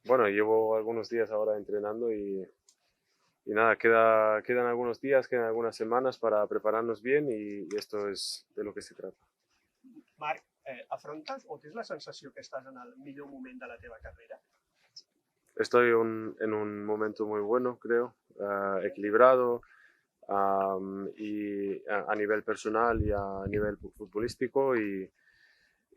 Bueno, llevo algunos días ahora entrenando y nada, quedan algunos días, quedan algunas semanas para prepararnos bien y esto es de lo que se trata. Marc, afrontes o tens la sensació que estàs en el millor moment de la teva carrera? Estoy en un momento muy bueno, creo, equilibrado y a nivel personal y a nivel futbolístico y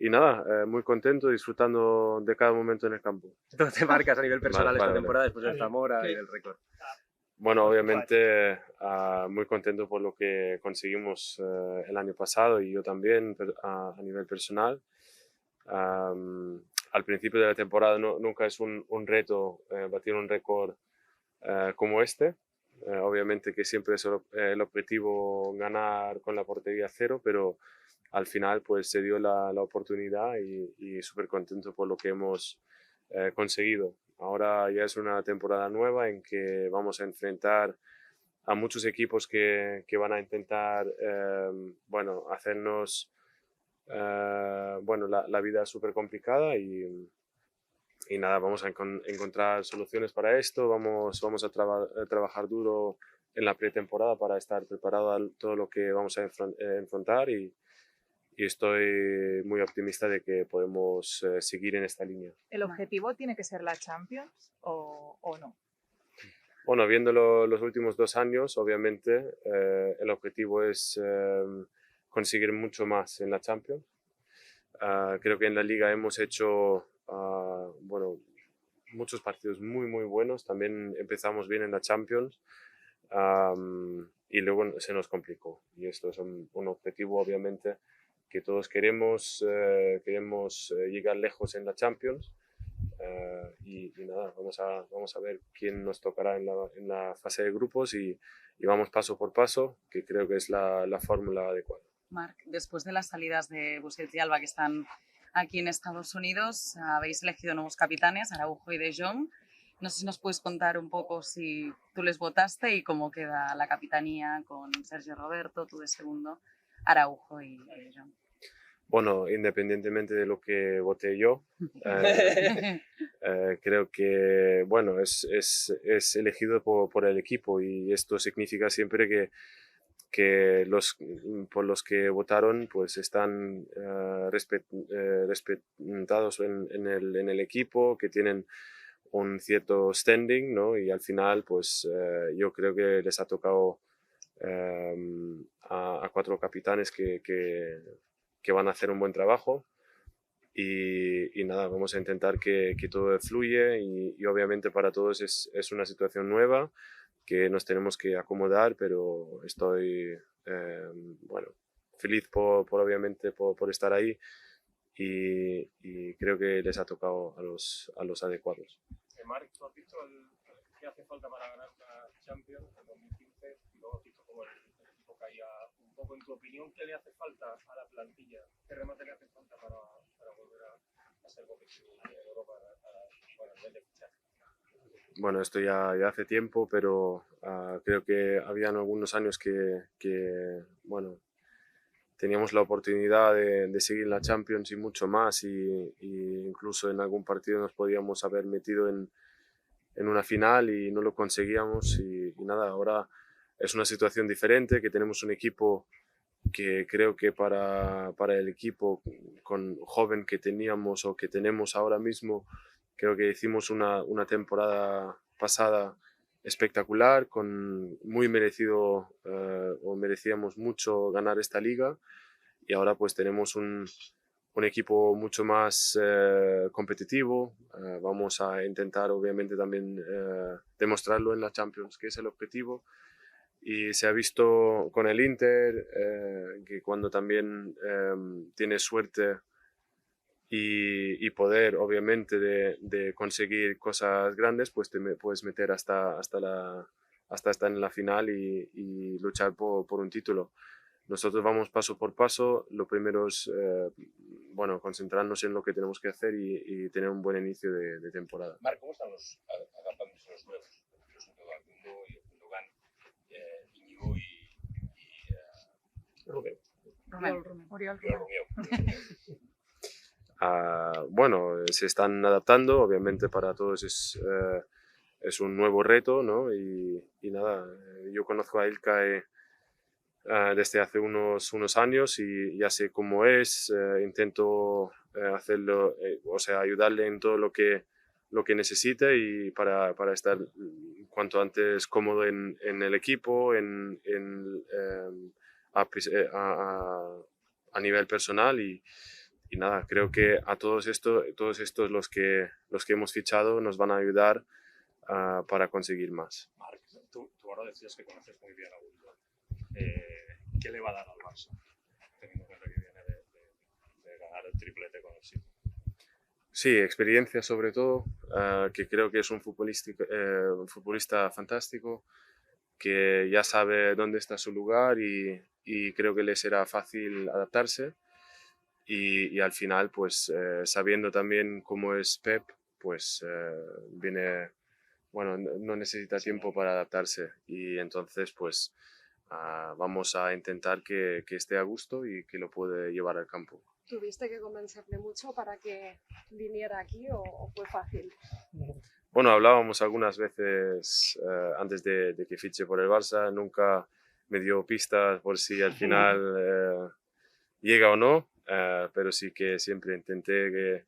nada, muy contento, disfrutando de cada momento en el campo. ¿Tú te marcas a nivel personal esta Vale. temporada después del Zamora y del récord? Bueno, obviamente muy contento por lo que conseguimos el año pasado y yo también a nivel personal. Al principio de la temporada nunca es un reto batir un récord como este. Obviamente que siempre es el objetivo ganar con la portería cero, pero al final pues se dio la oportunidad y súper contento por lo que hemos conseguido. Ahora ya es una temporada nueva en que vamos a enfrentar a muchos equipos que van a intentar bueno, hacernos bueno, la vida súper complicada y nada, vamos a encontrar soluciones para esto, vamos a trabajar duro en la pretemporada para estar preparado a todo lo que vamos a enfrentar y estoy muy optimista de que podemos seguir en esta línea. ¿El objetivo tiene que ser la Champions o no? Bueno, viendo los últimos 2 años, obviamente el objetivo es conseguir mucho más en la Champions. Creo que en la Liga hemos hecho bueno, muchos partidos muy buenos. También empezamos bien en la Champions y luego se nos complicó. Y esto es un objetivo, obviamente, que todos queremos llegar lejos en la Champions. Y nada, vamos a ver quién nos tocará en la fase de grupos y vamos paso por paso, que creo que es la fórmula adecuada. Marc, después de las salidas de Busquets y Alba que están aquí en Estados Unidos, habéis elegido nuevos capitanes, Araujo y De Jong. No sé si nos puedes contar un poco si tú les votaste y cómo queda la capitanía con Sergio Roberto, tú de segundo, Araujo y De Jong. Bueno, independientemente de lo que voté yo, creo que bueno, es elegido por el equipo y esto significa siempre que por los que votaron pues están respetados en el equipo, que tienen un cierto standing, ¿no? Y al final pues yo creo que les ha tocado a 4 capitanes que van a hacer un buen trabajo y nada, vamos a intentar que todo fluye y obviamente para todos es una situación nueva que nos tenemos que acomodar, pero estoy bueno, feliz obviamente por estar ahí y creo que les ha tocado a los adecuados. Marc, tú has dicho qué hace falta para ganar una Champions en 2015 y luego has dicho cómo el equipo caía un poco. En tu opinión, ¿qué le hace falta a la plantilla? ¿Qué remate le hace falta para volver a ser competitivo en Europa a nivel de fichaje? Bueno, esto ya hace tiempo, pero creo que habían algunos años que bueno, teníamos la oportunidad de seguir en la Champions y mucho más y incluso en algún partido nos podíamos haber metido en una final y no lo conseguíamos y nada, ahora es una situación diferente, que tenemos un equipo que creo que para el equipo con joven que teníamos o que tenemos ahora mismo, creo que hicimos una temporada pasada espectacular, muy merecido o merecíamos mucho ganar esta liga y ahora pues tenemos un equipo mucho más competitivo. Vamos a intentar obviamente también demostrarlo en la Champions, que es el objetivo. Y se ha visto con el Inter que cuando también tienes suerte y poder obviamente de conseguir cosas grandes, pues te puedes meter hasta estar en la final y luchar por un título. Nosotros vamos paso por paso. Lo primero es bueno, concentrarnos en lo que tenemos que hacer y tener un buen inicio de temporada. Marc, ¿cómo están adaptándose los nuevos? Mundo y Gündogan, Íñigo y Rubén. Romeo. Romeo. bueno, se están adaptando, obviamente para todos es un nuevo reto, ¿no? Y nada, yo conozco a Ilkay desde hace unos años y ya sé cómo es, intento hacerlo, o sea, ayudarle en todo lo que necesite y para estar cuanto antes cómodo en el equipo, a nivel personal y nada, creo que a todos estos los que hemos fichado nos van a ayudar para conseguir más. Marc, tú ahora decías que conoces muy bien a Mundo. ¿Qué le va a dar al Barça? Teniendo en cuenta que viene de ganar el triplete con el Sido. Sí, experiencia sobre todo, que creo que es un futbolista fantástico, que ya sabe dónde está su lugar y creo que le será fácil adaptarse. Y al final, pues sabiendo también cómo es Pep, pues viene, bueno, no necesita tiempo para adaptarse y entonces pues vamos a intentar que esté a gusto y que lo puede llevar al campo. ¿Tuviste que convencerle mucho para que viniera aquí o fue fácil? Bueno, hablábamos algunas veces antes de que fiche por el Barça, nunca me dio pistas por si al final llega o no, pero sí que siempre intenté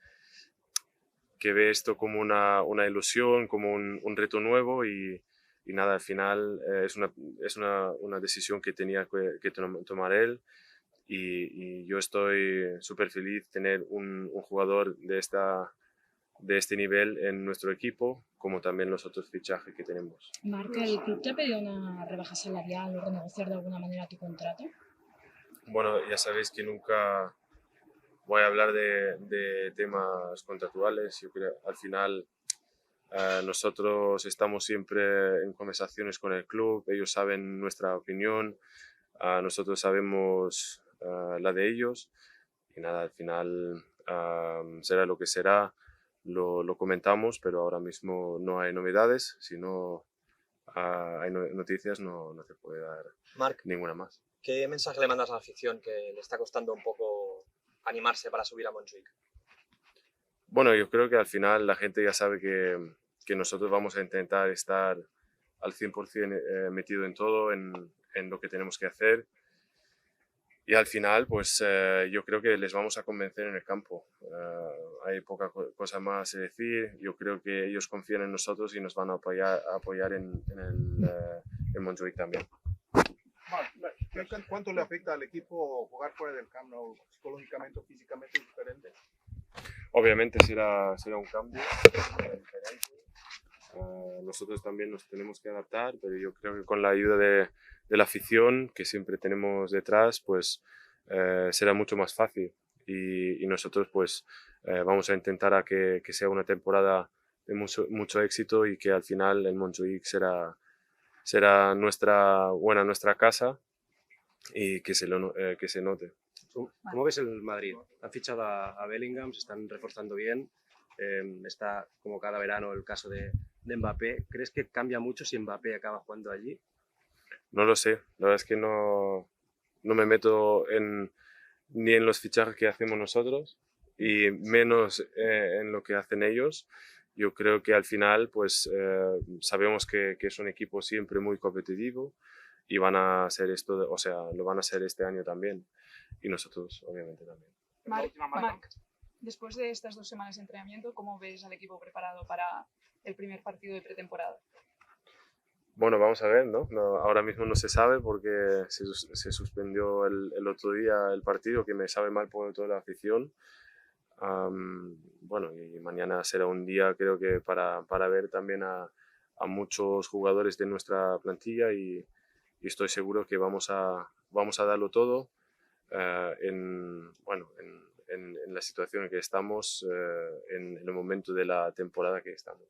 que ve esto como una ilusión, como un reto nuevo y nada, al final es una decisión que tenía que tomar él y yo estoy súper feliz tener un jugador de este nivel en nuestro equipo, como también los otros fichajes que tenemos. Marc, ¿el club te ha pedido una rebaja salarial o renegociar de alguna manera tu contrato? Bueno, ya sabéis que nunca voy a hablar de temas contractuales. Yo creo al final nosotros estamos siempre en conversaciones con el club, ellos saben nuestra opinión, nosotros sabemos la de ellos y nada, al final será lo que será, lo comentamos, pero ahora mismo no hay novedades, si no hay noticias no se puede dar Marc, ninguna más. ¿qué mensaje le mandas a la afición que le está costando un poco animarse para subir a Montjuic? Bueno, yo creo que al final la gente ya sabe que nosotros vamos a intentar estar al 100% metido en todo, en lo que tenemos que hacer. Y al final, pues yo creo que les vamos a convencer en el campo. Hay poca cosa más que decir. Yo creo que ellos confían en nosotros y nos van a apoyar en Montjuic también. ¿Cuánto le afecta al equipo jugar fuera del Camp Nou? ¿Psicológicamente o físicamente es diferente? Obviamente será un cambio diferente. Nosotros también nos tenemos que adaptar, pero yo creo que con la ayuda de la afición que siempre tenemos detrás, pues será mucho más fácil. Y nosotros pues vamos a intentar a que sea una temporada de mucho éxito y que al final el Montjuic será nuestra casa y que se note. ¿Cómo ves el Madrid? Han fichado a Bellingham, se están reforzando bien. Está como cada verano el caso de Mbappé. ¿Crees que cambia mucho si Mbappé acaba jugando allí? No lo sé, la verdad es que no me meto ni en los fichajes que hacemos nosotros y menos en lo que hacen ellos. Yo creo que al final pues sabemos que es un equipo siempre muy competitivo y van a hacer esto, o sea, lo van a hacer este año también y nosotros obviamente también. Marc, después de estas 2 semanas de entrenamiento, ¿cómo ves al equipo preparado para el primer partido de pretemporada? Bueno, vamos a ver, ¿no? Ahora mismo no se sabe porque se suspendió el otro día el partido, que me sabe mal por toda la afición. Bueno, y mañana será un día creo que para ver también a muchos jugadores de nuestra plantilla y estoy seguro que vamos a darlo todo en la situación en que estamos, en el momento de la temporada que estamos.